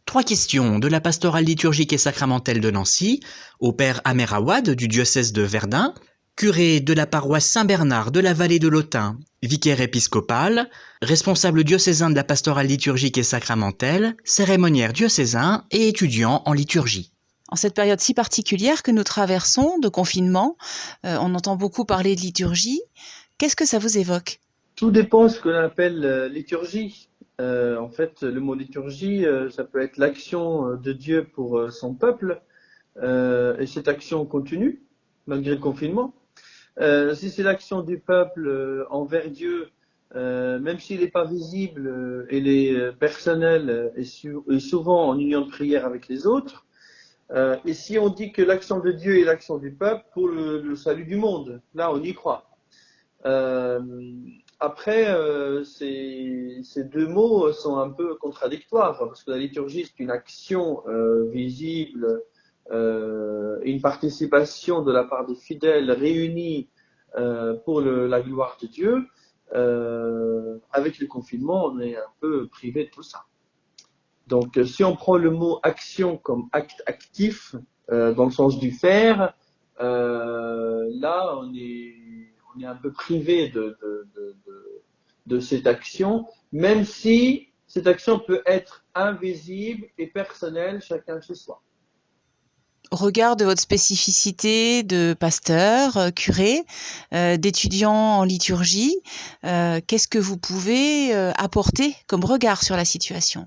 3 questions de la pastorale liturgique et sacramentelle de Nancy au père Amer Awad du diocèse de Verdun, curé de la paroisse Saint-Bernard de la vallée de l'Autun, vicaire épiscopal, responsable diocésain de la pastorale liturgique et sacramentelle, cérémoniaire diocésain et étudiant en liturgie. En cette période si particulière que nous traversons de confinement, on entend beaucoup parler de liturgie. Qu'est-ce que ça vous évoque? Tout dépend de ce que l'on appelle liturgie. En fait, le mot liturgie, ça peut être l'action de Dieu pour son peuple, et cette action continue, malgré le confinement. Si c'est l'action du peuple envers Dieu, même s'il n'est pas visible, il est personnel et souvent en union de prière avec les autres. Et si on dit que l'action de Dieu est l'action du peuple pour le salut du monde, là on y croit. Après, ces deux mots sont un peu contradictoires, parce que la liturgie, c'est une action visible, une participation de la part des fidèles réunis pour la gloire de Dieu. Avec le confinement, on est un peu privé de tout ça. Donc, si on prend le mot action comme acte actif, dans le sens du faire, là, on est un peu privé de cette action, même si cette action peut être invisible et personnelle, chacun chez soi. Au regard de votre spécificité de pasteur, curé, d'étudiant en liturgie, qu'est-ce que vous pouvez apporter comme regard sur la situation?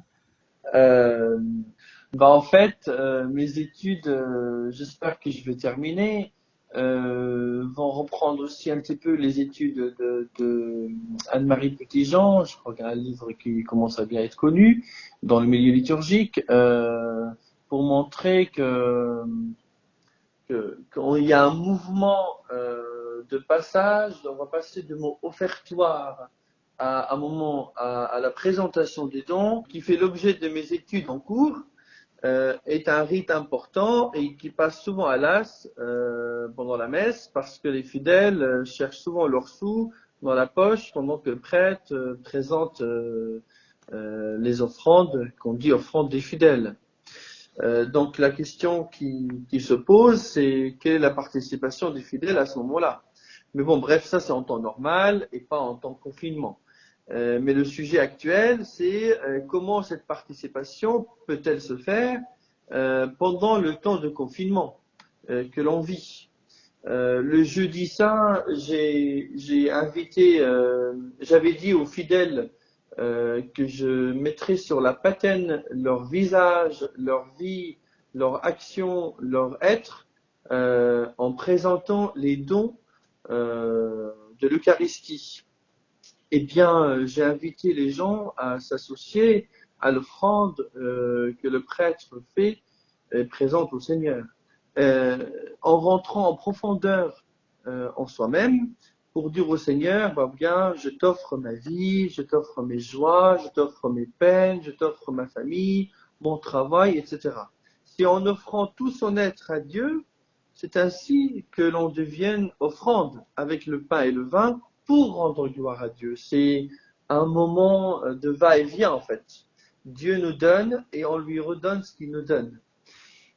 En fait, mes études, j'espère que je vais terminer, vont reprendre aussi un petit peu les études de Anne-Marie Petitjean. Je crois qu'il y a un livre qui commence à bien être connu dans le milieu liturgique, pour montrer qu'il y a un mouvement de passage. On va passer du mot offertoire à un moment à la présentation des dons, qui fait l'objet de mes études en cours. Est un rite important et qui passe souvent à l'as pendant la messe, parce que les fidèles cherchent souvent leurs sous dans la poche pendant que le prêtre présente les offrandes, qu'on dit offrandes des fidèles. Donc la question qui se pose, c'est quelle est la participation des fidèles à ce moment-là. Mais bon, bref, ça c'est en temps normal et pas en temps de confinement. Mais le sujet actuel, c'est comment cette participation peut-elle se faire pendant le temps de confinement que l'on vit. Le jeudi saint, j'avais dit aux fidèles que je mettrais sur la patène leur visage, leur vie, leur action, leur être, en présentant les dons de l'Eucharistie. Eh bien, j'ai invité les gens à s'associer à l'offrande que le prêtre fait et présente au Seigneur, en rentrant en profondeur en soi-même, pour dire au Seigneur, bien, je t'offre ma vie, je t'offre mes joies, je t'offre mes peines, je t'offre ma famille, mon travail, etc. C'est en offrant tout son être à Dieu, c'est ainsi que l'on devienne offrande avec le pain et le vin, pour rendre gloire à Dieu. C'est un moment de va-et-vient, en fait. Dieu nous donne et on lui redonne ce qu'il nous donne.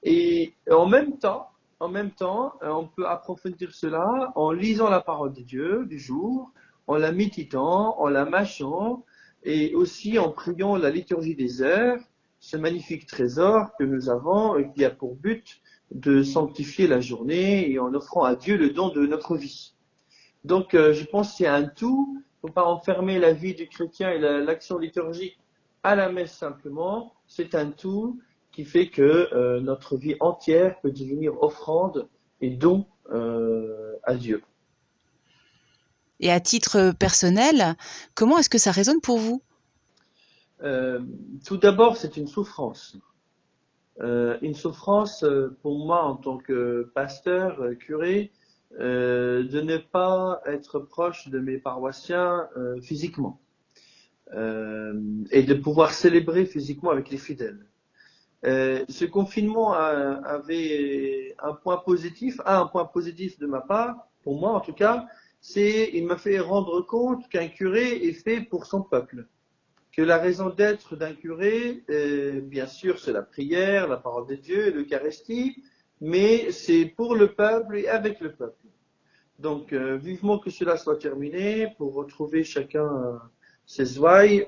Et en même temps, on peut approfondir cela en lisant la parole de Dieu du jour, en la méditant, en la mâchant, et aussi en priant la liturgie des heures, ce magnifique trésor que nous avons et qui a pour but de sanctifier la journée et en offrant à Dieu le don de notre vie. Donc, je pense que c'est un tout. Il ne faut pas enfermer la vie du chrétien et l'action liturgique à la messe simplement. C'est un tout qui fait que notre vie entière peut devenir offrande et don à Dieu. Et à titre personnel, comment est-ce que ça résonne pour vous? Tout d'abord, c'est une souffrance. Une souffrance pour moi en tant que pasteur, curé, de ne pas être proche de mes paroissiens physiquement, et de pouvoir célébrer physiquement avec les fidèles. Ce confinement avait un point positif de ma part, pour moi en tout cas, il m'a fait rendre compte qu'un curé est fait pour son peuple. que la raison d'être d'un curé, bien sûr, c'est la prière, la parole de Dieu, l'Eucharistie, mais c'est pour le peuple et avec le peuple. Donc, vivement que cela soit terminé pour retrouver chacun ses ouailles,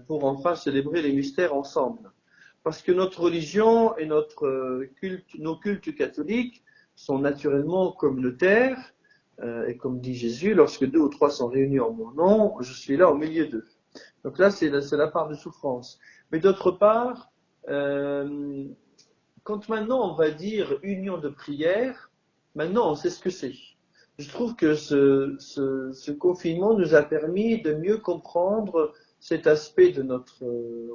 pour enfin célébrer les mystères ensemble. Parce que notre religion et notre culte, nos cultes catholiques sont naturellement communautaires, et comme dit Jésus, lorsque 2 ou 3 sont réunis en mon nom, je suis là au milieu d'eux. Donc là, c'est la part de souffrance. Mais d'autre part, quand maintenant on va dire union de prière, maintenant on sait ce que c'est. Je trouve que ce confinement nous a permis de mieux comprendre cet aspect de notre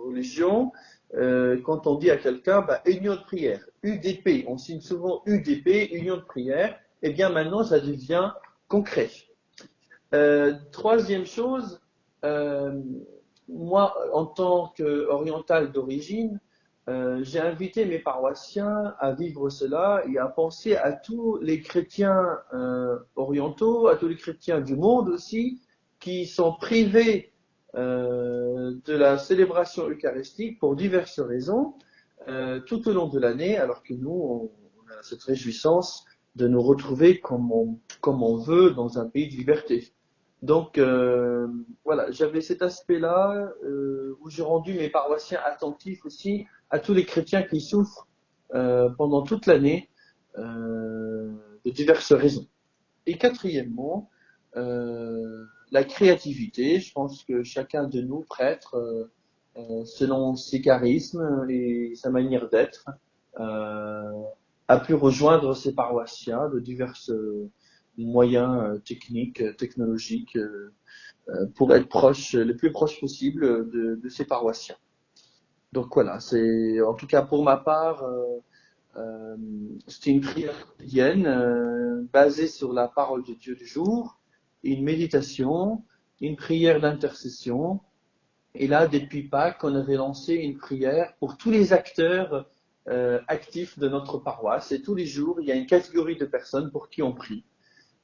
religion. Quand on dit à quelqu'un, union de prière, UDP, on signe souvent UDP, union de prière, eh bien maintenant ça devient concret. Troisième chose, moi, en tant qu'oriental d'origine, j'ai invité mes paroissiens à vivre cela et à penser à tous les chrétiens orientaux, à tous les chrétiens du monde aussi, qui sont privés de la célébration eucharistique pour diverses raisons tout au long de l'année, alors que nous, on a cette réjouissance de nous retrouver comme on veut dans un pays de liberté. Donc voilà, j'avais cet aspect-là où j'ai rendu mes paroissiens attentifs aussi à tous les chrétiens qui souffrent pendant toute l'année de diverses raisons. Et quatrièmement, la créativité. Je pense que chacun de nous, prêtres, selon ses charismes et sa manière d'être, a pu rejoindre ses paroissiens de divers moyens techniques, technologiques, pour être proche, le plus proche possible de ses paroissiens. Donc voilà, c'est en tout cas pour ma part, c'était une prière quotidienne basée sur la parole de Dieu du jour, une méditation, une prière d'intercession. Et là, depuis Pâques, on avait lancé une prière pour tous les acteurs actifs de notre paroisse. Et tous les jours, il y a une catégorie de personnes pour qui on prie.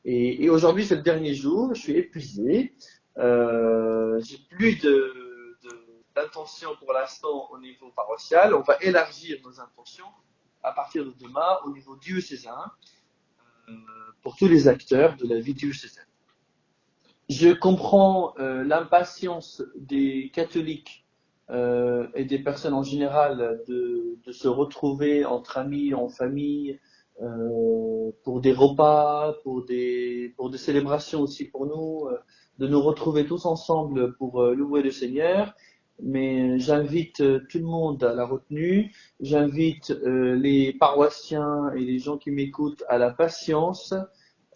Et aujourd'hui, c'est le dernier jour, je suis épuisé. J'ai plus d'intention pour l'instant au niveau paroissial. On va élargir nos intentions à partir de demain au niveau diocésain pour tous les acteurs de la vie diocésaine. Je comprends l'impatience des catholiques et des personnes en général de se retrouver entre amis, en famille, pour des repas, pour des célébrations aussi pour nous, de nous retrouver tous ensemble pour louer le Seigneur. Mais j'invite tout le monde à la retenue, j'invite les paroissiens et les gens qui m'écoutent à la patience.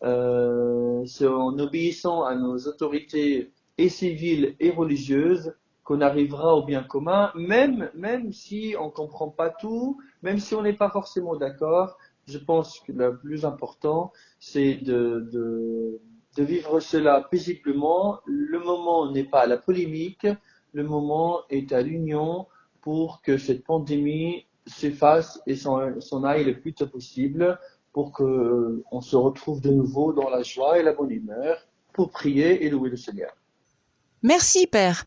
C'est en obéissant à nos autorités et civiles et religieuses qu'on arrivera au bien commun, même si on comprend pas tout, même si on n'est pas forcément d'accord. Je pense que le plus important, c'est de vivre cela paisiblement. Le moment n'est pas à la polémique, le moment est à l'union pour que cette pandémie s'efface et s'en aille le plus tôt possible, pour qu'on se retrouve de nouveau dans la joie et la bonne humeur pour prier et louer le Seigneur. Merci, Père.